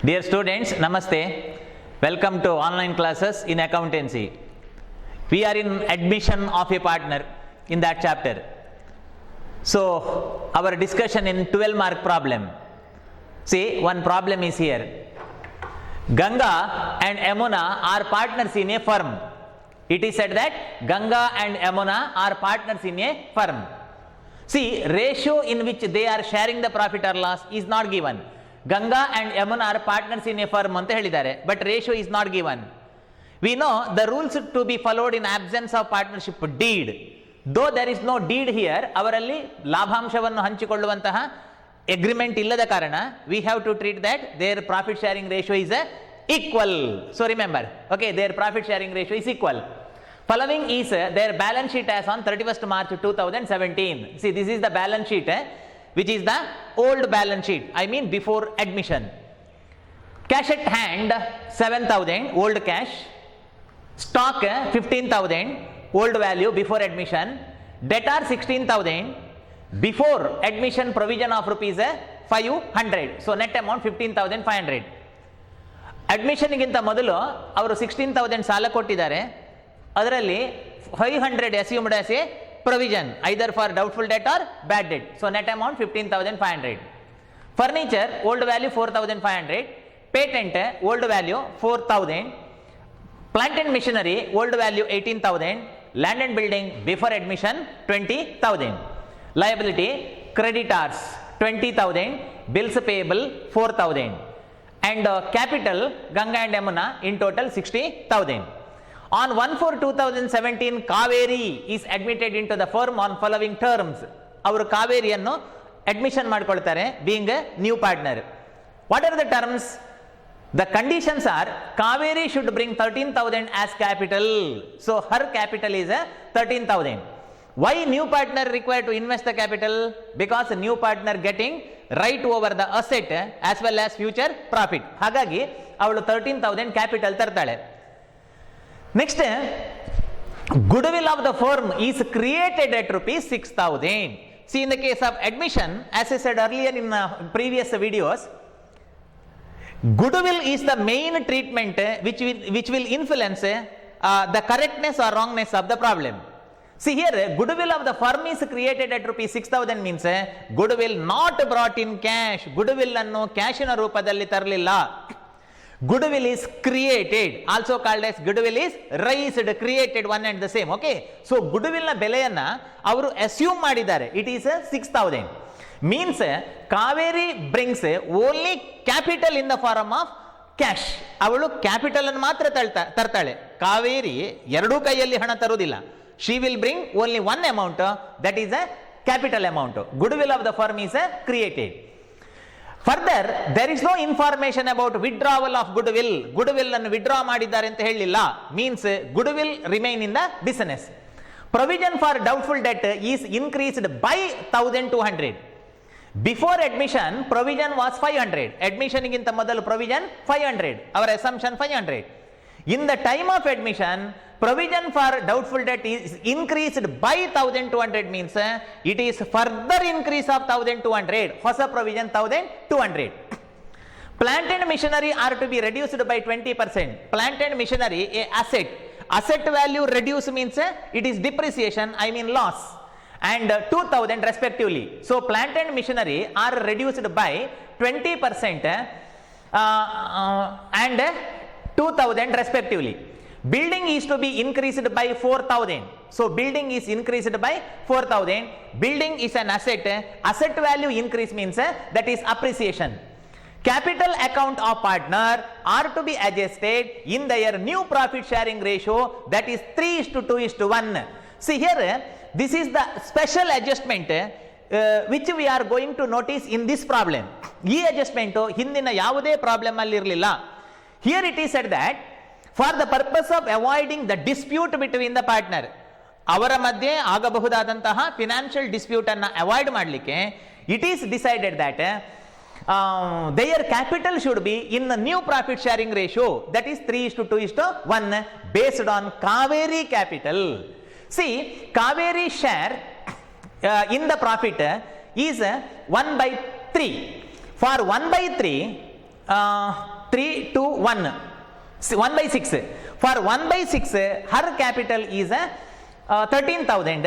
Dear students, Namaste. Welcome to online classes in accountancy. We are in admission of a partner in that chapter. So, our discussion in 12 mark problem. See, one problem is here. Ganga and Yamuna are partners in a firm. It is said that Ganga and Yamuna are partners in a firm. See, ratio in which they are sharing the profit or loss is not given. Ganga and Yamuna are partners in a firm anta helidare, but ratio is not given. We know the rules to be followed in absence of partnership deed. Though there is no deed here, ಅವರಲ್ಲಿ ಲಾಭಾಂಶವನ್ನು ಹಂಚಿಕೊಳ್ಳುವಂತಹ agreement ಇಲ್ಲದ ಕಾರಣ we have to treat that their profit sharing ratio is equal. So remember, okay, their profit sharing ratio is equal. Following is their balance sheet as on 31st March 2017. See, this is the balance sheet which is the old balance sheet, I mean before admission. Cash at hand 7,000 old cash, stock 15,000 old value before admission, debtor 16,000, before admission provision of rupees 500, so net amount 15,500. Admission ಗಿಂತ ಮೊದಲು ಅವರು 16,000 ಸಾಲ ಕೊಟ್ಟಿದ್ದಾರೆ, ಅದರಲ್ಲಿ 500 assumed as a provision either for doubtful debt or bad debt, so net amount 15,500. Furniture old value 4,500, patent old value 4,000, plant and machinery old value 18,000, land and building before admission 20,000. Liability creditors 20,000, bills payable 4,000, and capital Ganga and Yamuna in total 60,000. On 1/4/2017, Kaveri is admitted into the firm on following terms. ಅವರು ಕಾವೇರಿಯನ್ನು admission ಮಾಡಿಕೊಳ್ತಾರೆ being a new partner. What are the terms? The conditions are Kaveri should bring 13,000 as capital. So her capital is 13,000. Why new partner required to invest the capital? Because new partner getting right over the asset as well as future profit. ಹಾಗಾಗಿ ಅವಳು 13,000 capital ತರ್ತಾಳೆ. Next, goodwill of the firm is created at rupees 6,000. See, in the case of admission, as I said earlier in previous videos, goodwill is the main treatment which will influence the correctness or wrongness of the problem. See here, goodwill of the firm is created at rupees 6,000 means goodwill not brought in cash. Goodwill annu cash na ರೂಪದಲ್ಲಿ ತರಲಿಲ್ಲ. Goodwill is created, also called as goodwill is raised, created, one and the same. Okay, so goodwill na ಬೆಲೆಯನ್ನ ಅವರು assume ಮಾಡಿದ್ದಾರೆ. It is 6,000. Means Kaveri brings only capital in the form of cash. ಅವಳು capital ಅನ್ನು ಮಾತ್ರ ತರ್ತಾಳೆ. ಕಾವೇರಿ ಎರಡೂ ಕೈಯಲ್ಲಿ ಹಣ ತರುವುದಿಲ್ಲ. She will bring only one amount, that is a capital amount. Goodwill of the firm is created. Further, there is no information about withdrawal of goodwill. Goodwill ಅನ್ನು withdraw ಮಾಡಿದ್ದಾರೆ ಅಂತ ಹೇಳಿಲ್ಲ. Means goodwill remain in the business. Provision for doubtful debt is increased by 1,200. Before admission, provision was 500. Admission ಗಿಂತ ಮೊದಲು provision 500. Our assumption 500. In the time of admission, provision for doubtful debt is increased by 1,200 means it is further increase of 1,200. ಹೊಸ provision 1,200. Plant and machinery are to be reduced by 20%. Plant and machinery, a asset. Asset value reduce means it is depreciation, I mean loss, and 2,000 respectively. So plant and machinery are reduced by 20% and 2,000 respectively. Building is to be increased by 4,000. So building is increased by 4,000. Building is an asset. Asset value increase means that is appreciation. Capital account of partner are to be adjusted in their new profit sharing ratio, that is 3:2:1. See here, this is the special adjustment which we are going to notice in this problem. ಈ adjustment ಹಿಂದಿನ ಯಾವುದೇ problem ಅಲ್ಲಿ ಇರಲಿಲ್ಲ. Here it is said that for the purpose of avoiding the dispute between the partner, ಅವರ ಮಧ್ಯೆ ಆಗಬಹುದಾದಂತಹ financial dispute ಅನ್ನು avoid ಮಾಡಲಿಕ್ಕೆ it is decided that their capital should be in the new profit sharing ratio, that is 3:2:1 based on Kaveri capital. See, Kaveri share in the profit is 1/3. For 1/3, 3, 2, 1. 1 by 6. For 1 by 6, her capital is 13,000.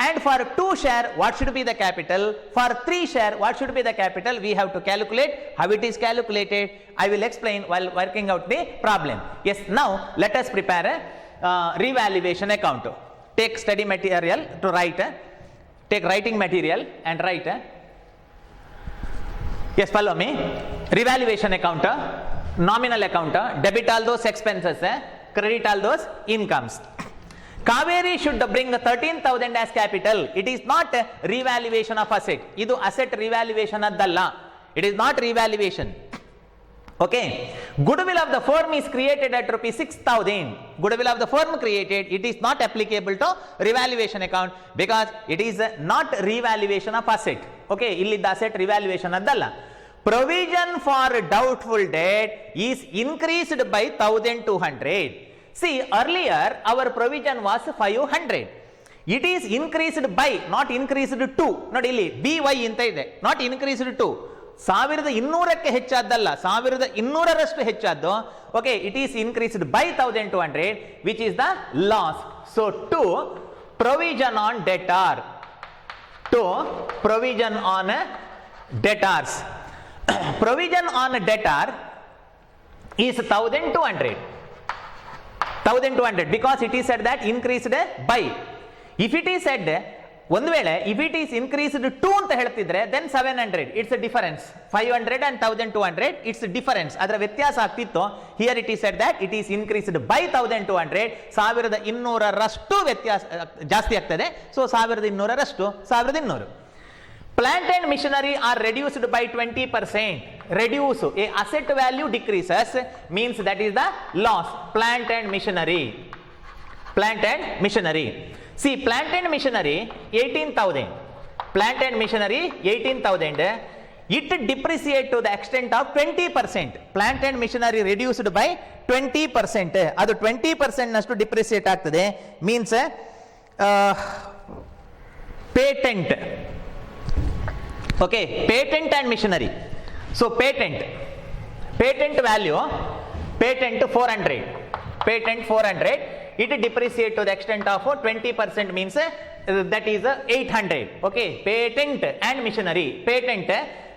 And for 2 share, what should be the capital? For 3 share, what should be the capital? We have to calculate. How it is calculated, I will explain while working out the problem. Yes, now let us prepare a revaluation account. Take study material to write. Take writing material and write. Yes, follow me. Revaluation account, nominal account, debit all those expenses, credit all those incomes. Kaveri should bring 13,000 as capital. It is not revaluation of asset. Idu asset revaluation addalla. It is not revaluation. Okay. Goodwill of the firm is created at rupees 6,000. Goodwill of the firm created. It is not applicable to revaluation account because it is not revaluation of asset. Okay. Illid asset revaluation addalla. Provision for doubtful debt is increased by 1,200. See, earlier our provision was 500. It is increased by, not increased to. Not illi by ಇಂತ ಇದೆ, not increased to. 1200ಕ್ಕೆ ಹೆಚ್ಚಾದ್ದಲ್ಲ, 1200ರಷ್ಟು ಹೆಚ್ಚಾದ್ದು. Okay, it is increased by 1,200, which is the loss. So, to provision on debtor, to provision on debtors. Provision on debtor is 1,200. 1,200 because it is said that increased by. If it is said ಒಂದು ವೇಳೆ if it is increased to ಅಂತ ಹೇಳ್ತಿದ್ರೆ then 700, it's a difference. 500 and 1,200, it's a difference. ಅದರ ವ್ಯತ್ಯಾಸ ಆಗ್ತಿತ್ತು. Here it is said that it is increased by 1,200. 1,200ರಷ್ಟು ವ್ಯತ್ಯಾಸ ಜಾಸ್ತಿ ಆಗ್ತದೆ. So 1,200ರಷ್ಟು 1,200. Plant and machinery are reduced by 20%. Reduce, a asset value decreases means that is the loss. Plant and machinery. Plant and machinery. See, plant and machinery 18,000. Plant and machinery 18,000. It depreciate to the extent of 20%. Plant and machinery reduced by 20%. ಅದು 20% ನಷ್ಟು depreciate ಆಗ್ತದೆ. Means patent. Okay, patent and machinery. So patent value, patent 400, patent 400, it depreciate to the extent of 20% means that is 800. Okay, patent and machinery, patent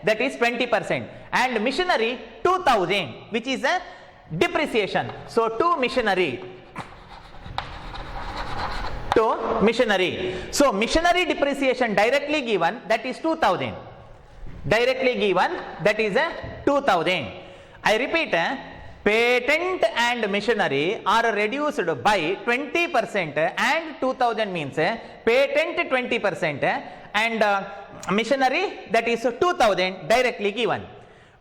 that is 20% and machinery 2,000 which is a depreciation. So to machinery. So machinery depreciation directly given, that is 2,000. Directly given, that is 2,000. I repeat, patent and machinery are reduced by 20% and 2,000 means patent 20% and machinery that is 2,000 directly given.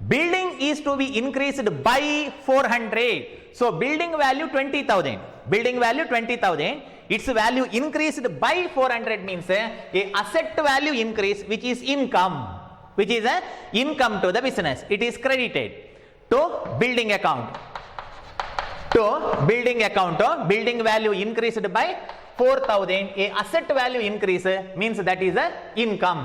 Building is to be increased by 400. So building value 20,000. Building value 20,000. Its value increased by 400 means a asset value increase which is income. Which is a income to the business. It is credited to building account. To building account, building value increased by 4,000. A asset value increase means that is a income.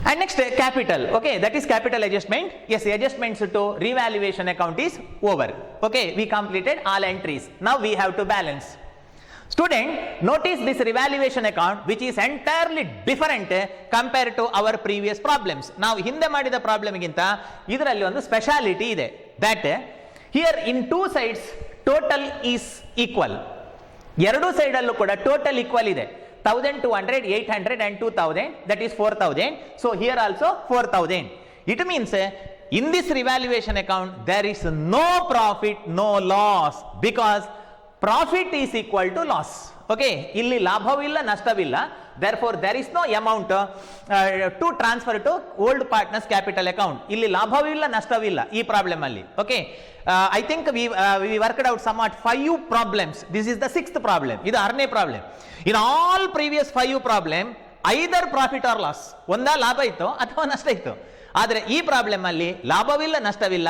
And next capital. Okay, that is capital adjustment. Yes, adjustments to revaluation account is over. Okay, we completed all entries. Now we have to balance. Student, notice this revaluation account which is entirely different compared to our previous problems. Now ಹಿಂದೆ ಮಾಡಿದ problem ಗಿಂತ ಇದರಲ್ಲಿ ಒಂದು speciality ಇದೆ. That here in two sides total is equal. ಎರಡು side ಅಲ್ಲೂ ಕೂಡ total equal ಇದೆ. 1,200, 800 and 2,000, that is 4,000. So here also 4,000. It means in this revaluation account there is no profit, no loss because profit is equal to loss. Okay, ಇಲ್ಲಿ ಲಾಭವಿಲ್ಲ ನಷ್ಟವಿಲ್ಲ. Therefore there is no amount to transfer to old partners capital account. ಇಲ್ಲಿ ಲಾಭವಿಲ್ಲ ನಷ್ಟವಿಲ್ಲ ಈ problem ಅಲ್ಲಿ. Okay, I think we worked out somewhat 5 problems. This is the 6th problem. ಇದು 6ನೇ problem. In all previous 5 problem either profit or loss. ಒಂದಾ ಲಾಭ ಇತ್ತು ಅಥವಾ ನಷ್ಟ ಇತ್ತು. ಆದರೆ ಈ ಪ್ರಾಬ್ಲಮ್ ಅಲ್ಲಿ ಲಾಭವಿಲ್ಲ ನಷ್ಟವಿಲ್ಲ.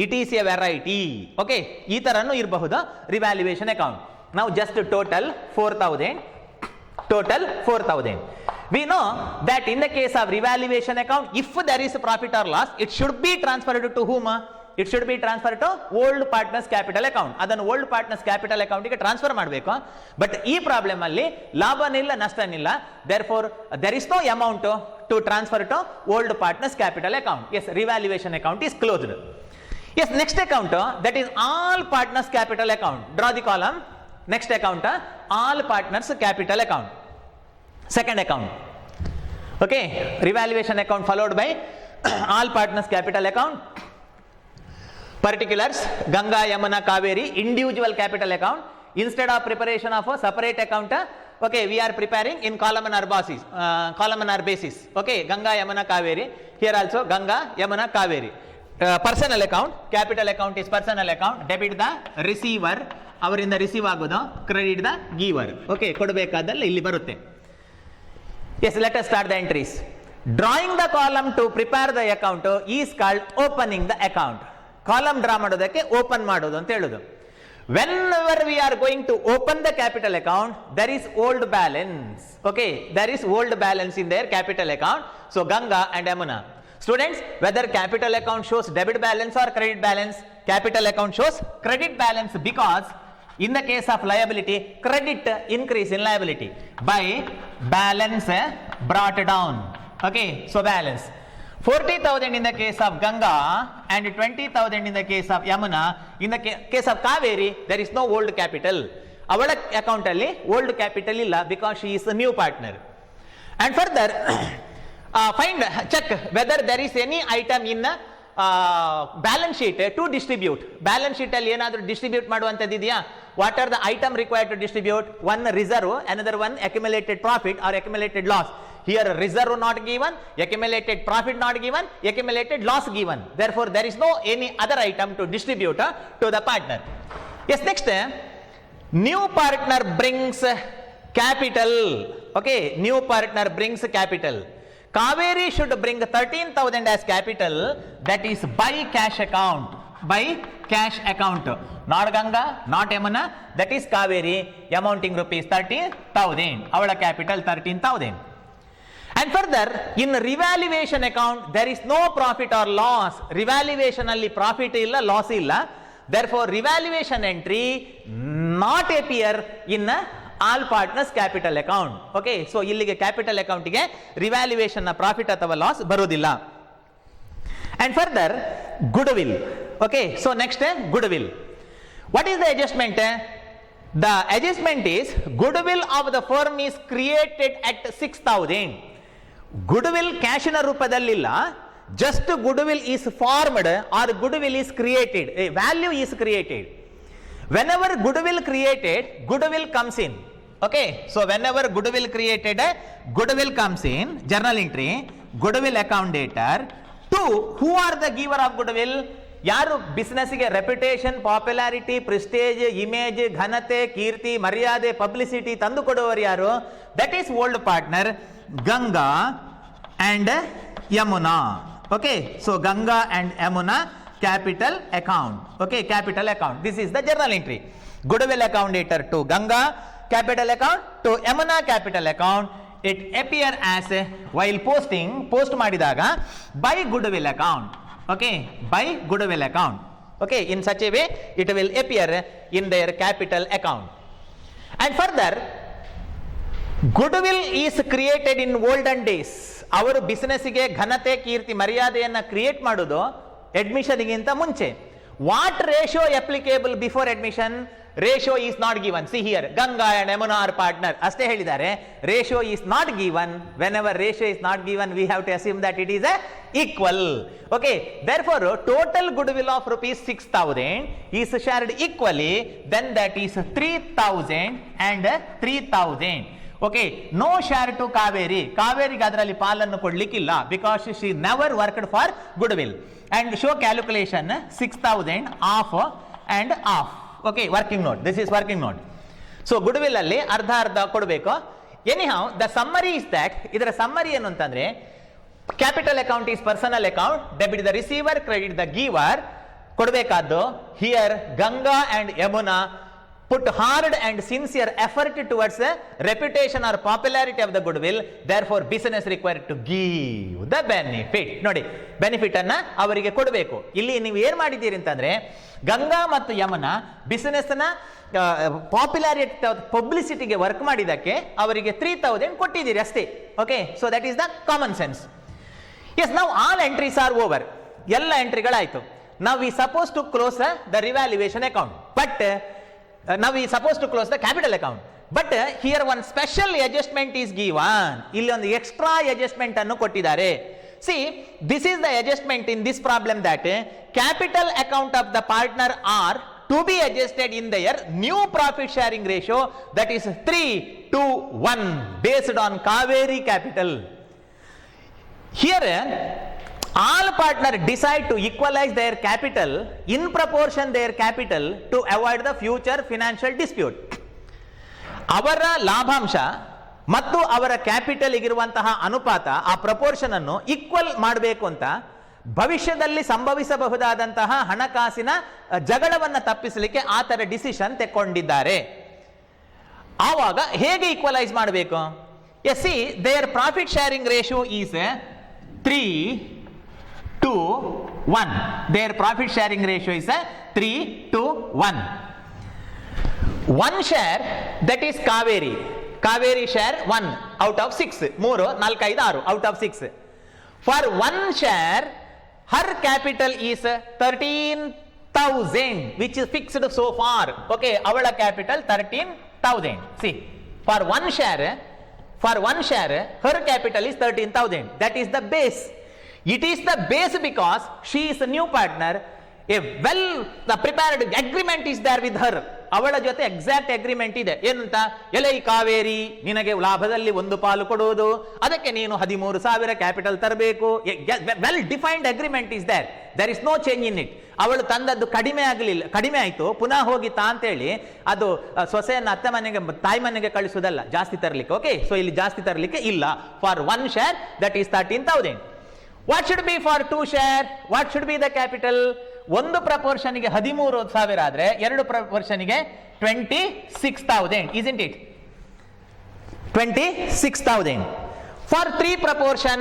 It is a variety. Okay, ಈ ತರನು ಇರಬಹುದು revaluation account. Now just total 4,000. Total 4,000. We know that in the case of revaluation account, if there is profit or loss, it should be transferred to whom? It should be transferred to old partners capital account. ಅದನ್ನು old partners capital ಅಕೌಂಟ್ಗೆ transfer ಮಾಡಬೇಕು. But ಈ problem ಅಲ್ಲಿ ಲಾಭನಿಲ್ಲ ನಷ್ಟನಿಲ್ಲ, therefore there is no amount to transfer to old partners capital account. Yes, revaluation account is closed. Yes, next account, that is all partners capital account. Draw the column. Next account, all partners capital account. Second account. Okay, revaluation account followed by all partners capital account. Particulars, Ganga, Yamuna, Kaveri, individual capital account. Instead of preparation of a separate account, okay, we are preparing in columnar basis. Okay, Ganga, Yamuna, Kaveri. Here also Ganga, Yamuna, Kaveri. Personal account, capital account is personal account. Debit the receiver, ಅವರಿಂದ receive ಆಗೋದು, credit the giver. Okay, ಕೊಡಬೇಕಾದಲ್ಲಿ ಇಲ್ಲಿ ಬರುತ್ತೆ. Yes, let us start the entries. Drawing the column to prepare the account is called opening the account. Column draw ಮಾಡೋದಕ್ಕೆ open ಮಾಡೋದು ಅಂತ ಹೇಳುದು. Whenever we are going to open the capital account, there is old balance. Okay, there is old balance in their capital account. So Ganga and Yamuna. Students, whether capital account shows debit balance or credit balance, capital account shows credit balance because in the case of liability, credit increase in liability by balance brought down. Okay, so balance 40,000 in the case of Ganga and 20,000 in the case of Yamuna. In the case of Kaveri, there is no old capital. Avಳ account ಅಲ್ಲಿ old capital ಇಲ್ಲ because she is a new partner. And further, check whether there is any item in balance sheet to distribute. Balance sheet ಅಲ್ಲಿ ಏನಾದರೂ distribute ಮಾಡುವಂತದ್ದು ಇದೆಯಾ? What are the item required to distribute? One reserve, another one accumulated profit or accumulated loss. Here reserve not given, accumulated profit not given, accumulated loss given. Therefore there is no any other item to distribute to the partner. Yes, next, new partner brings capital. Okay, new partner brings capital. Kaveri should bring 13,000 as capital, that is by cash account. By cash account. Not Ganga, not Yamuna, that is Kaveri, amounting rupees 13,000. Our capital 13,000. And further, in revaluation account, there is no profit or loss. Revaluation alli profit illa, loss illa. Therefore, revaluation entry not appear in all partners capital account. Okay, so illige capital account ಗೆ revaluation na profit ಅಥವಾ loss ಬರೋದಿಲ್ಲ. And further, goodwill. Okay, so next, goodwill. What is the adjustment? The adjustment is goodwill of the firm is created at 6,000. Goodwill ಕ್ಯಾಶಿನ ರೂಪದಲ್ಲಿಲ್ಲ, just goodwill is formed or goodwill is created, a value is created. Whenever goodwill created, goodwill comes in. Okay, so whenever goodwill created, goodwill comes in, journal entry, goodwill account dater. Two, who are the giver of goodwill? ಯಾರು ಬಿಸ್ನೆಸ್ಗೆ reputation, popularity, prestige, image, ಘನತೆ, ಕೀರ್ತಿ, ಮರ್ಯಾದೆ, publicity ತಂದು ಕೊಡುವವರು ಯಾರು? That is old partner Ganga and Yamuna. Okay, so Ganga and Yamuna capital account. Okay, capital account. This is the journal entry. Goodwill account dater to Ganga capital account to Yamuna capital account. It appear as while post ಮಾಡಿದಾಗ by goodwill account. Okay, by goodwill account. Okay, in such a way it will appear in their capital account. And further, goodwill is created in olden days. ಅವರು ಬಿಸಿನೆಸ್ಗೆ ಘನತೆ, ಕೀರ್ತಿ, ಮರ್ಯಾದೆಯನ್ನು create ಮಾಡೋದು ಅಡ್ಮಿಷನ್ಗಿಂತ ಮುಂಚೆ. What ratio applicable before admission? Ratio is not given. See here, Ganga and Yamuna are partner ಅಷ್ಟೇ ಹೇಳಿದ್ದಾರೆ. Ratio is not given. Whenever ratio is not given, we have to assume that it is equal. Okay, therefore total goodwill of rupees 6,000 is shared equally, then that is 3,000 and 3,000. Okay, no share to Kaveri. Kaveriಗೆ ಅದರಲ್ಲಿ ಪಾಲನ್ನು ಕೊಡ್ಲಿಕ್ಕಿಲ್ಲ because she never worked for goodwill. And show calculation 6,000 off and off. Okay, working note. This is working note. So goodwill ಅಲ್ಲಿ ಅರ್ಧ ಕೊಡಬೇಕು. Anyhow, the summary is that, ಇದರ summary ಏನು ಅಂತಂದ್ರೆ, capital account is personal account, debit the receiver, credit the giver. ಕೊಡಬೇಕಾದ್ದು here Ganga and Yamuna put hard and sincere effort towards a reputation or popularity of the goodwill, therefore business required to give the benefit. ನೋಡಿ, benefit ಅನ್ನ ಅವರಿಗೆ ಕೊಡಬೇಕು. ಇಲ್ಲಿ ನೀವು ಏನ್ ಮಾಡಿದ್ದೀರಿ ಅಂತಂದ್ರೆ, ಗಂಗಾ ಮತ್ತು ಯಮುನಾ ಬಿಸಿನೆಸ್ ನ ಪಾಪ್ಯುಲಾರಿಟಿ ಪಬ್ಲಿಸಿಟಿಗೆ ವರ್ಕ್ ಮಾಡಿದಕ್ಕೆ ಅವರಿಗೆ 3000 ಕೊಟ್ಟಿದ್ದೀರಿ ಅಷ್ಟೇ. Okay, so that is the common sense. Yes, ನಾವು ಆಲ್ ಎಂಟ್ರೀಸ್ ಆರ್ ಓವರ್. ಎಲ್ಲ ಎಂಟ್ರಿಗಳಾಯ್ತು. ನಾವು we suppose to close the revaluation account, but now we supposed to close the capital account, but here one special adjustment is given. ಇಲ್ಲಿ ಒಂದು extra adjustment ಅನ್ನು ಕೊಟ್ಟಿದ್ದಾರೆ. See, this is the adjustment in this problem, that capital account of the partner are to be adjusted in their new profit sharing ratio, that is 3:1 based on Kaveri capital. Here all partners decide to equalize their capital in proportion their capital to avoid the future financial dispute. ಅವರ ಲಾಭಾಂಶ ಮತ್ತು ಅವರ capital ಇರುವಂತಹ ಅನುಪಾತ, ಆ proportion ಅನ್ನು equal ಮಾಡಬೇಕು ಅಂತ ಭವಿಷ್ಯದಲ್ಲಿ ಸಂಭವಿಸಬಹುದಾದಂತಹ ಹಣಕಾಸಿನ ಜಗಳವನ್ನು ತಪ್ಪಿಸಲಿಕ್ಕೆ ಆ ತರ ಡಿಸಿಷನ್ ತೆಕ್ಕೊಂಡಿದ್ದಾರೆ. ಆವಾಗ ಹೇಗೆ ಈಕ್ವಲೈಸ್ ಮಾಡಬೇಕು? Yes, see their profit sharing ratio is 3:1. Their profit sharing ratio is 3:1. One share, that is Kaveri. Kaveri share 1 out of 6. 3, 4, 5, 6 out of 6. For one share, her capital is 13,000, which is fixed so far. Okay, our capital 13,000. See, for one share, her capital is 13,000. That is the base. It is the base because she is a new partner. A well prepared agreement is there with her. ಅವಳ ಜೊತೆ exact agreement ಇದೆ. ಏನಂತ? ಎಲೈ ಕಾವೇರಿ, ನಿನಗೆ ಲಾಭದಲ್ಲಿ ಒಂದು ಪಾಲು ಕೊಡುವುದು, ಅದಕ್ಕೆ ನೀನು 13,000 ಕ್ಯಾಪಿಟಲ್ ತರಬೇಕು. Well defined agreement is there. There is no change in it. ಅವಳು ತಂದದ್ದು ಕಡಿಮೆ ಆಯಿತು, ಪುನಃ ಹೋಗಿತ್ತಾ ಅಂತೇಳಿ ಅದು ಸೊಸೆಯನ್ನು ಅತ್ತೆ ಮನೆಗೆ ತಾಯಿ ಮನೆಗೆ ಕಳಿಸುವುದಲ್ಲ, ಜಾಸ್ತಿ ತರಲಿಕ್ಕೆ. ಓಕೆ, ಸೊ ಇಲ್ಲಿ ಜಾಸ್ತಿ ತರಲಿಕ್ಕೆ ಇಲ್ಲ. For one share that is 13,000. What should be for two share? What should be the capital? ಒಂದು ಪ್ರಪೋರ್ಷನ್ಗೆ 13,000 ಆದ್ರೆ ಎರಡು ಪ್ರಪೋರ್ಷನ್ಗೆ 26,000, isn't it? 26,000. For three proportion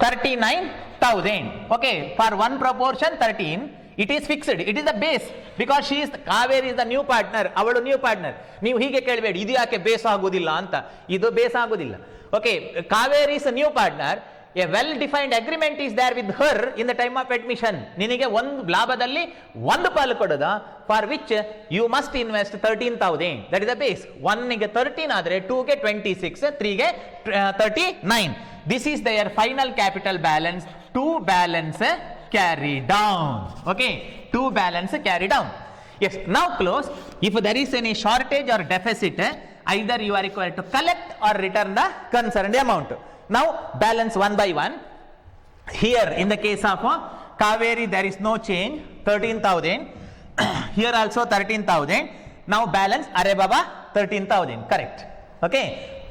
39,000. Okay, for one proportion 13, it is fixed. It is the base because she is Kaveri is the new partner. ಅವಳು new partner. ನೀವು ಹೀಗೆ ಕೇಳಬೇಡಿ, ಇದು ಯಾಕೆ base ಆಗುದಿಲ್ಲ ಅಂತ. ಇದು ಬೇಸ್ ಆಗುದಿಲ್ಲ. Okay, Kaveri is new partner. A well defined agreement is there with her in the time of admission. ನಿನಗೆ ಒಂದು ಲಾಭದಲ್ಲಿ ಒಂದು ಪಾಲು ಕೊಡೋದ, for which you must invest 13,000. that is the base. 1 ಗೆ 13 ಆದ್ರೆ 2 ಗೆ 26, 3 ಗೆ 39. this is their final capital balance. To balance carry down. Okay, to balance carry down. Yes, now close. If there is any shortage or deficit, either you are required to collect or return the concerned amount. Now balance one by one. Here in the case of Kaveri there is no change, 13,000. Here also 13,000. Now balance Are Baba 13,000. Correct. Okay.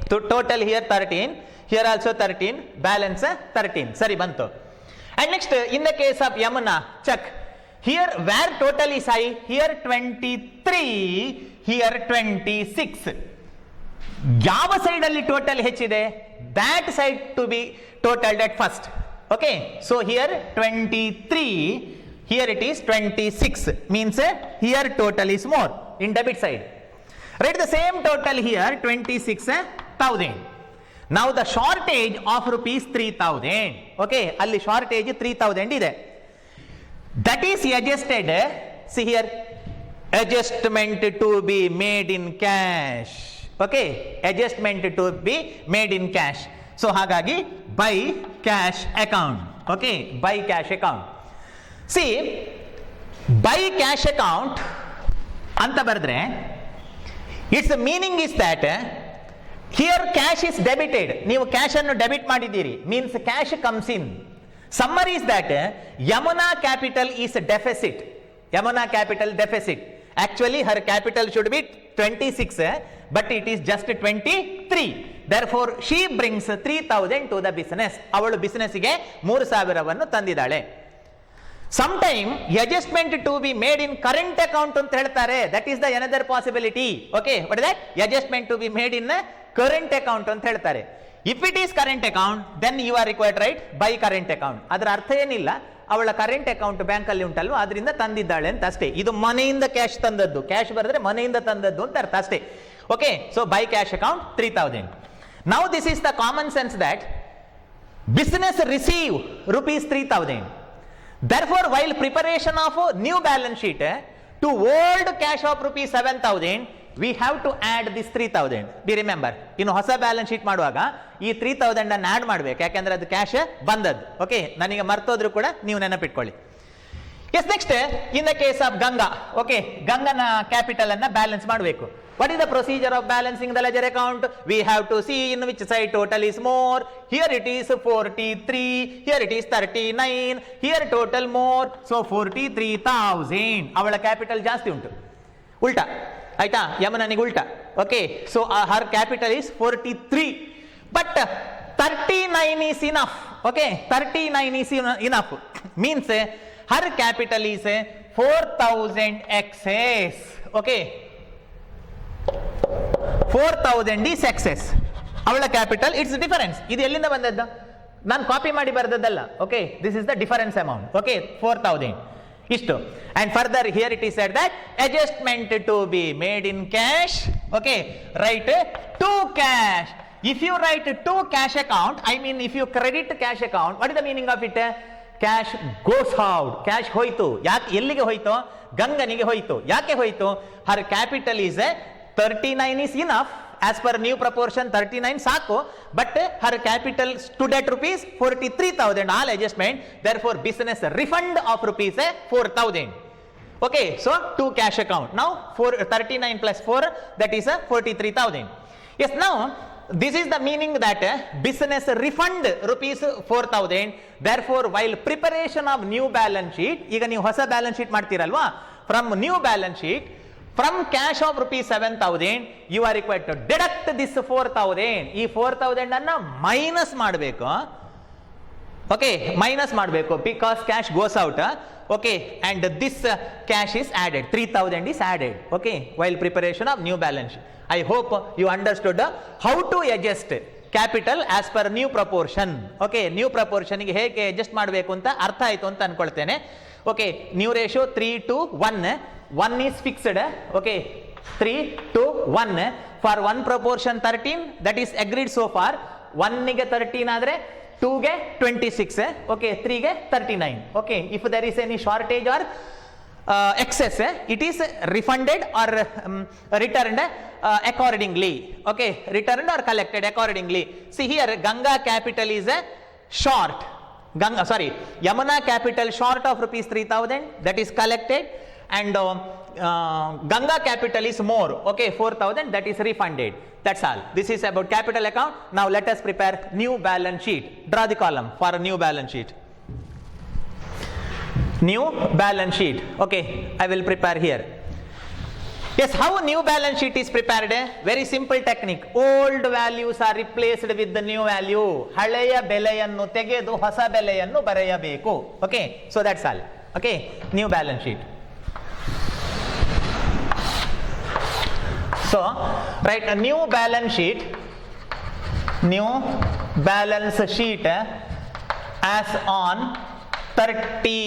So total here 13. Here also 13. Balance 13. Sari bantu. And next in the case of Yamuna, check. Here where total is high? Here 23. Here 26. ಯಾವ side ಅಲ್ಲಿ total ಹೆಚ್ಚಿದೆ? that side to be totaled at first. Okay, so here 23, here it is 26, means here total is more in debit side. Write the same total here 26,000. now the shortage of rupees 3,000. okay, alli shortage 3,000 ide, that is adjusted. See here, adjustment to be made in cash. Okay, adjustment to be made in cash. So ಹಾಗಾಗಿ by cash account. Okay, by cash account. See, by cash account ಅಂತ ಬರೆದ್ರೆ its meaning is that here cash is debited. ನೀವು cash ಅನ್ನು debit ಮಾಡಿದ್ದೀರಿ, means cash comes in. Summary is that Yamuna capital is deficit. Yamuna capital deficit. Actually her capital should be 26, but it is just 23. Therefore she brings 3,000 to the business. ಅವಳು business ಗೆ 3,000 ತಂದಿದ್ದಾಳೆ. sometime adjustment to be made in current account ಅಂತ ಹೇಳ್ತಾರೆ. That is the another possibility. Okay, what is that? Adjustment to be made in current account ಅಂತ ಹೇಳ್ತಾರೆ. If it is current account, then you are required right by current account. ಅದರ ಅರ್ಥ ಏನಿಲ್ಲ, ಅವಳ current account bank ಅಲ್ಲಿ ಉಂಟಲ್ವ ಅದರಿಂದ ತಂದಿದ್ದಾಳೆ ಅಂತ ಅಷ್ಟೇ. ಇದು ಮನೆಯಿಂದ ಕ್ಯಾಶ್ ತಂದದ್ದು, ಕ್ಯಾಶ್ ಬರೆದ್ರೆ ಮನೆಯಿಂದ ತಂದದ್ದು ಅಂತ ಅರ್ಥ ಅಷ್ಟೇ. Okay, so by cash account 3000. Now this is the common sense that business receive rupees 3000. Therefore, while preparation of new balance sheet to old cash of rupees 7000, we have to add this 3000. Be remember, ಇನ್ನು ಹೊಸ balance sheet ಮಾಡುವಾಗ ಈ 3000 ಅನ್ನು add ಮಾಡಬೇಕು, ಯಾಕೆಂದ್ರೆ ಅದು cash ಬಂದದ್ದು. Okay, ನನಗೆ ಮರ್ತೋದ್ರೂ ಕೂಡ ನೀವು ನೆನಪಿಟ್ಕೊಳ್ಳಿ. Yes, next in the case of Ganga. Okay, ಗಂಗನ ಕ್ಯಾಪಿಟಲ್ ಅನ್ನ ಬ್ಯಾಲೆನ್ಸ್ ಮಾಡಬೇಕು. What is the procedure of balancing the ledger account? We have to see in which side total is more. Here it is 43, here it is 39, here total more, so 43,000. ಅವಳ capital ಜಾಸ್ತಿ ಉಂಟು, ಉಲ್ಟಾ ಆಯ್ತಾ, ಯಮನನಿಗೆ ಉಲ್ಟಾ. Okay, so Har capital is 43, but 39 is enough. Okay, 39 is enough means her capital is 4000 excess. Okay, 4000 is excess. ಅವಳ capital it's difference. ಇದು ಎಲ್ಲಿಂದ ಬಂದದ್ದು? ನಾನು ಕಾಪಿ ಮಾಡಿ ಬರೆದದ್ದಲ್ಲ. Okay, this is the difference amount. Okay, 4000 ಇಷ್ಟು. And further here it is said that adjustment to be made in cash. Okay, write to cash. If you write to cash account, I mean if you credit cash account, what is the meaning of it? Cash goes out. Cash ಹೋಯ್ತು. ಯಾಕೆ, ಎಲ್ಲಿಗೆ ಹೋಯ್ತು? ಗಂಗನಿಗೆ ಹೋಯ್ತು. ಯಾಕೆ ಹೋಯ್ತು? ಹರ್ capital is 39 is enough as per new proportion, 39 ಸಾಕು, but her capital stood at rupees 43,000, all adjustment, therefore business refund of rupees 4,000. Okay, so to cash account. Now 39 plus 4, that is 43,000. Yes, now this is the meaning that business refund rupees 4,000. Therefore, while preparation of new balance sheet, ಈಗ ನೀವು ಹೊಸ balance sheet ಮಾಡ್ತೀರಲ್ವಾ, from new balance sheet, from cash of rupees 7,000, you are required to deduct this 4,000. ಈ 4,000 ಅನ್ನ minus ಮಾಡಬೇಕು. Okay, minus ಮಾಡಬೇಕು, because cash goes out. Okay, and this cash is added, 3,000 is added. Okay, while preparation of new balance sheet. I hope you understood how to adjust capital as per new proportion. ಓಕೆ, new proportion ಗೆ ಹೇಗೆ adjust ಮಾಡಬೇಕು ಅಂತ ಅರ್ಥ ಆಯ್ತು ಅಂತ ಅನ್ಕೊಳ್ತೇನೆ. Okay, new ratio 3:1. 1 is fixed. Okay, 3:1. For 1 proportion 13, that is agreed so far. 1 ಗೆ 13 ಆದರೆ 2 ಗೆ 26. Okay, 3 ಗೆ 39. Okay, if there is any shortage or excess, it is refunded or returned accordingly. Okay, returned or collected accordingly. See here, Ganga capital is short. Yamuna capital short of rupees 3,000, that is collected, and Ganga capital is more. Okay, 4,000, that is refunded. That's all. This is about capital account. Now let us prepare new balance sheet. Draw the column for a new balance sheet. New balance sheet. Okay, I will prepare here. Yes, how new balance sheet is prepared? Very simple technique. Old values are replaced with the new value. ಹಳೆಯ ಬೆಲೆಯನ್ನು ತೆಗೆದು ಹೊಸ ಬೆಲೆಯನ್ನು ಬರೆಯಬೇಕು. Okay, so that's all. Okay, new balance sheet. So write a new balance sheet as on 30,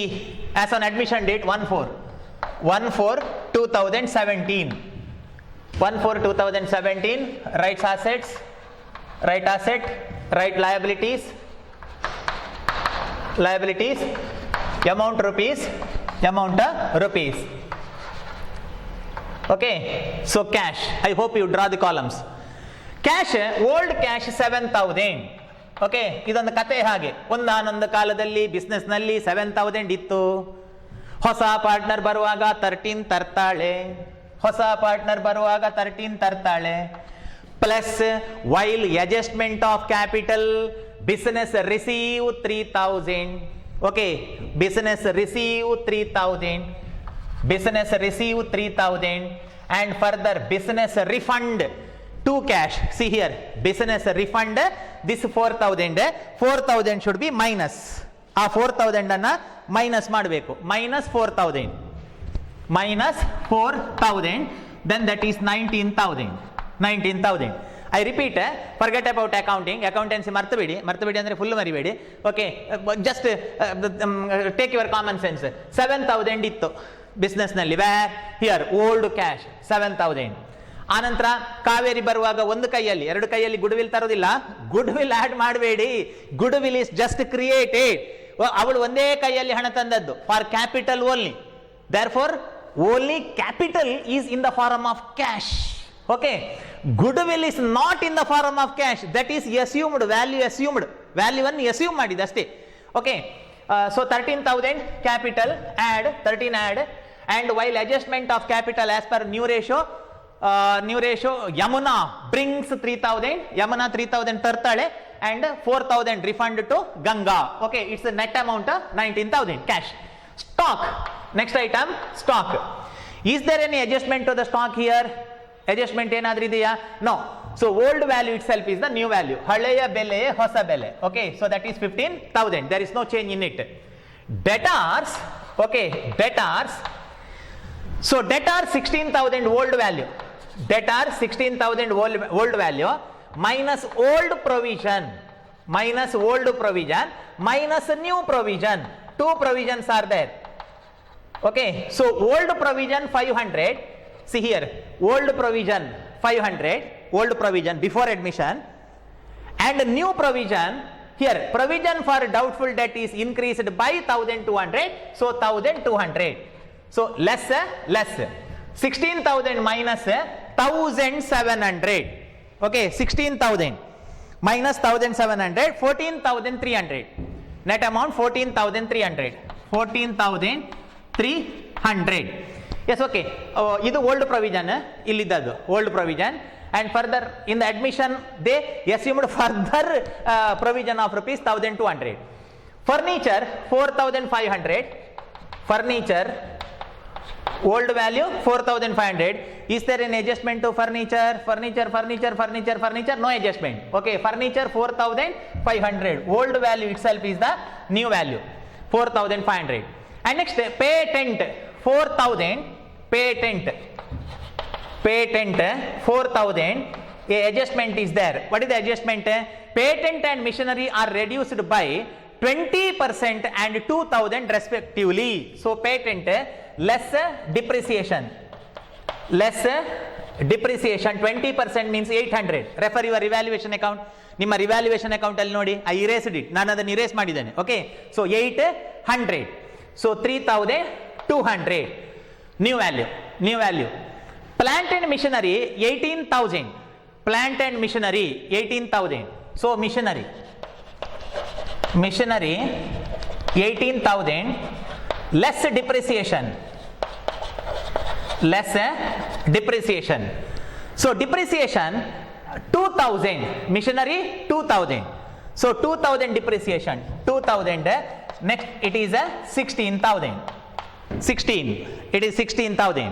as on admission date 1/4/2017. 1/4/2017. Write assets, write asset, write liabilities, amount rupees. Okay, so cash, I hope you draw the columns. Cash, old cash 7,000. Okay, ಇದೊಂದು ಕತೆ. ಹಾಗೆ ಒಂದಾನೊಂದು ಕಾಲದಲ್ಲಿ business ನಲ್ಲಿ 7,000 ಇತ್ತು. ಹೊಸ partner ಬರುವಾಗ 13 ತರ್ತಾಳೆ. Plus while adjustment of capital, business receive 3,000. Okay, business receive 3,000 and further business refund to cash. See here, business refund, this 4,000 should be minus. ಆ 4000 ಅನ್ನ ಮೈನಸ್ ಮಾಡಬೇಕು. Minus 4000 then that is 19,000. I repeat, forget about accounting. Accountancy ಮರ್ತಬೇಡಿ ಅಂದ್ರೆ full ಮರಿಬೇಡಿ. Okay, just take your common sense. 7,000 ಇತ್ತು business ನಲ್ಲಿ. Where here old cash 7,000. ಆನಂತರ ಕಾವೇರಿ ಬರುವಾಗ ಒಂದು ಕೈಯಲ್ಲಿ, ಎರಡು ಕೈಯಲ್ಲಿ ಗುಡ್ ವಿಲ್ ತರೋದಿಲ್ಲ. ಗುಡ್ ವಿಲ್ ಆಡ್ ಮಾಡಬೇಡಿ. Goodwill is just created. ಅವಳು ಒಂದೇ ಕೈಯಲ್ಲಿ ಹಣ ತಂದದ್ದು for capital only. therefore only capital is in the form of cash. Okay, goodwill is not in the form of cash. That is assumed value. Value ಅನ್ನು assume ಮಾಡಿದೆ ಅಷ್ಟೇ. Okay, so 13,000 capital add 13 add, and while adjustment of capital as per new ratio Yamuna brings 3,000. Yamuna 3,000 ತರ್ತಾಳೆ and 4,000 refund to Ganga. Okay, it's a net amount of 19,000 cash. Stock, next item, stock. Is there any adjustment to the stock here? Adjustment ಏನಾದ್ರೂ ಇದೆಯಾ? No. So old value itself is the new value. ಹಳೆಯ ಬೆಲೆ ಹೊಸ ಬೆಲೆ. Okay, so that is 15,000. There is no change in it. Debtors, okay, debtors. So debtors 16,000 old value. Debtors 16,000 old value minus old provision minus new provision. Two provisions are there. Okay, so old provision 500. See here, old provision 500, old provision before admission, and new provision here. Provision for doubtful debt is increased by 1,200, so 1,200. So less 16,000 minus 1,700. Okay, 16,000 minus 1,700, 14,300. Net amount 14,300. 14,300. Yes, okay. Idu old provision, illidadu old provision, and further in the admission they assumed further provision of rupees 1,200. Furniture 4,500. Furniture old value 4,500. Is there an adjustment to furniture? No adjustment. Okay, furniture 4,500. Old value itself is the new value 4,500. And next patent 4,000. Patent 4,000. A adjustment is there. What is the adjustment? Patent and machinery are reduced by 20% and 2,000 respectively. So patent less depreciation 20% means 800. Refer your evaluation account. ನಿಮ್ಮ revaluation account ಅಲ್ಲಿ ನೋಡಿ, I erased it, ನಾನು ಅದನ್ನು erase ಮಾಡಿದ್ದೇನೆ. Okay, so 800, so 3,200 new value. Plant and machinery 18,000. Plant and machinery 18,000. So machinery 18,000 less depreciation. So depreciation 2,000, machinery 2,000. So 2,000 depreciation, 2,000. Next it is a 16,000. 16. It is 16,000.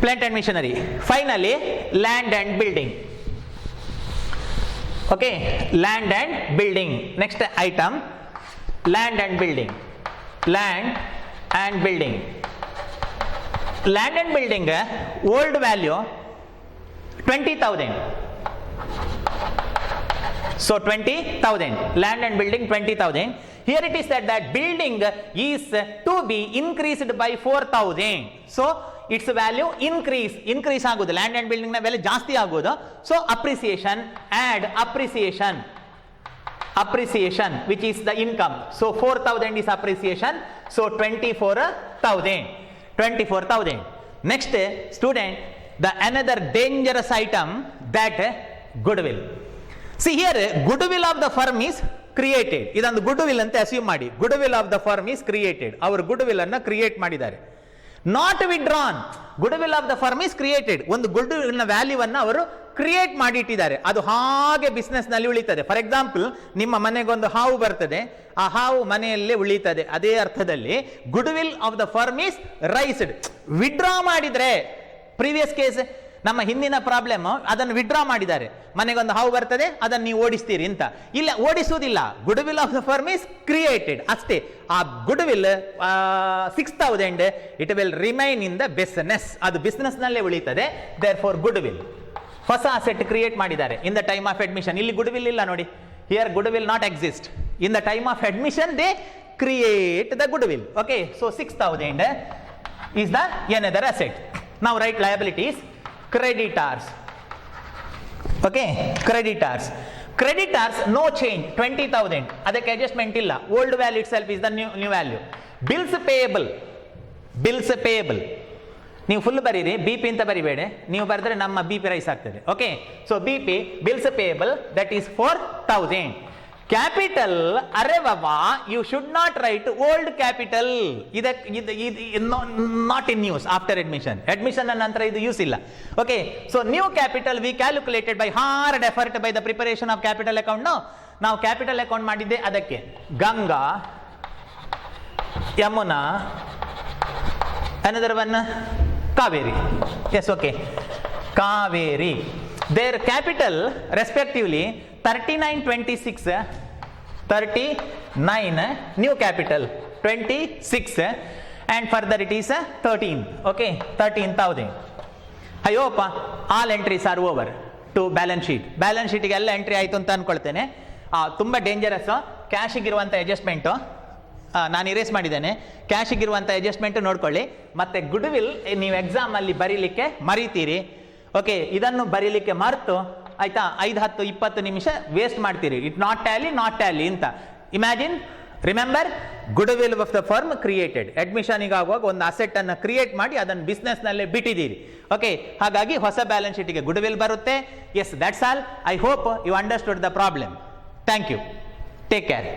Plant and machinery. Finally, land and building. Okay, land and building. Next item, land and building. Land and building. Land and building, old value 20,000. So 20,000. Land and building 20,000. Here it is said that building is to be increased by 4,000. So its value increase ಆಗೋದು. Land and building ನ ಬೆಲೆ ಜಾಸ್ತಿ ಆಗೋದು. So appreciation, add appreciation which is the income. So 4,000 is appreciation. So 24,000. Next student, the another dangerous item, that goodwill. See here, goodwill of the firm is created. ಇದೊಂದು goodwill ಅಂತ assume ಮಾಡಿ. goodwill of the firm is created. ಅವರು goodwill ಅನ್ನು create ಮಾಡಿದ್ದಾರೆ. Not withdrawn. goodwill of the firm is created. ಒಂದು goodwill ನ value ಅನ್ನು ಅವರು ಕ್ರಿಯೇಟ್ ಮಾಡಿ ಇಟ್ಟಿದ್ದಾರೆ. ಅದು ಹಾಗೆ ಬಿಸ್ನೆಸ್ ನಲ್ಲಿ ಉಳಿತದೆ. ಫಾರ್ ಎಕ್ಸಾಂಪಲ್, ನಿಮ್ಮ ಮನೆಗೊಂದು ಹಾವು ಬರ್ತದೆ, ಆ ಹಾವು ಮನೆಯಲ್ಲೇ ಉಳಿತದೆ. ಅದೇ ಅರ್ಥದಲ್ಲಿ goodwill of the firm is raised. Withdraw ಮಾಡಿದ್ರೆ, ಪ್ರೀವಿಯಸ್ ಕೇಸ್ ನಮ್ಮ ಹಿಂದಿನ ಪ್ರಾಬ್ಲಮ್ ಅದನ್ನು ವಿಡ್ರಾ ಮಾಡಿದ್ದಾರೆ. ಮನೆಗೊಂದು ಹಾವು ಬರ್ತದೆ, ಅದನ್ನು ನೀವು ಓಡಿಸ್ತೀರಿ ಅಂತ. ಇಲ್ಲ, ಓಡಿಸುವುದಿಲ್ಲ. Goodwill of the firm is created ಅಷ್ಟೇ. ಆ goodwill 6,000 it will remain in the business. ಅದು ಬಿಸ್ನೆಸ್ ನಲ್ಲೇ ಉಳಿತದೆ. Therefore goodwill. ಹೊಸ ಅಸೆಟ್ ಕ್ರಿಯೇಟ್ ಮಾಡಿದ್ದಾರೆ in the time of admission. ಇಲ್ಲಿ ಗುಡ್ ವಿಲ್ ಇಲ್ಲ ನೋಡಿ. Here goodwill not exist. In the time of admission they create the goodwill. Okay, so 6,000 is the another asset. Now write liabilities. Creditors. Okay, creditors no change, 20,000. ಅದಕ್ಕೆ adjustment ಇಲ್ಲ. Old value itself is the new value. Bills payable ನೀವು full ಬರೀರಿ, B P ಅಂತ ಬರಿಬೇಡಿ. ನೀವು ಬರೆದ್ರೆ ನಮ್ಮ B P rise ಆಗ್ತದೆ. Okay, so B P bills payable that is 4,000. Capital, ಅರೆ ಬಾಬಾ, you should not write old capital. Not in use after admission ನಂತರ ಇದು ಯೂಸ್ ಇಲ್ಲ. Okay, so new capital we calculated by hard effort by the preparation of capital account. ನಾವು capital account ಮಾಡಿದ್ದೆ ಅದಕ್ಕೆ Ganga, Yamuna, another one Kaveri. Yes, okay, Kaveri. Their capital respectively 3926, 39 new capital 26 and further it is 13. Okay, 13,000. I hope all entries are over to balance sheet. Balance sheet ಗೆ ಎಲ್ಲ entry ಆಯಿತು ಅಂತ ಅನ್ಕೊಳ್ತೇನೆ. ತುಂಬ dangerous. ಕ್ಯಾಶಿಗಿರುವಂಥ adjustment ನಾನು erase ಮಾಡಿದ್ದೇನೆ. ಕ್ಯಾಶಿಗಿರುವಂಥ adjustment ನೋಡ್ಕೊಳ್ಳಿ. ಮತ್ತು good will ನೀವು ಎಕ್ಸಾಮಲ್ಲಿ ಬರೀಲಿಕ್ಕೆ ಮರಿತೀರಿ. ಓಕೆ, ಇದನ್ನು ಬರೀಲಿಕ್ಕೆ ಮರೆತು ಆಯ್ತಾ 5, 10, 20 ನಿಮಿಷ ವೇಸ್ಟ್ ಮಾಡ್ತೀರಿ. ಇಟ್ ನಾಟ್ ಟ್ಯಾಲಿ ಅಂತ. Imagine, remember, goodwill of the firm created. ಅಡ್ಮಿಷನ್ಗೆ ಆಗುವಾಗ ಒಂದು ಅಸೆಟ್ ಅನ್ನು ಕ್ರಿಯೇಟ್ ಮಾಡಿ ಅದನ್ನು ಬಿಸ್ನೆಸ್ನಲ್ಲೇ ಬಿಟ್ಟಿದ್ದೀರಿ. ಓಕೆ, ಹಾಗಾಗಿ ಹೊಸ ಬ್ಯಾಲೆನ್ಸ್ ಶೀಟಿಗೆ ಗುಡ್ ವಿಲ್ ಬರುತ್ತೆ. Yes, that's all. I hope you understood the problem. Thank you. Take care.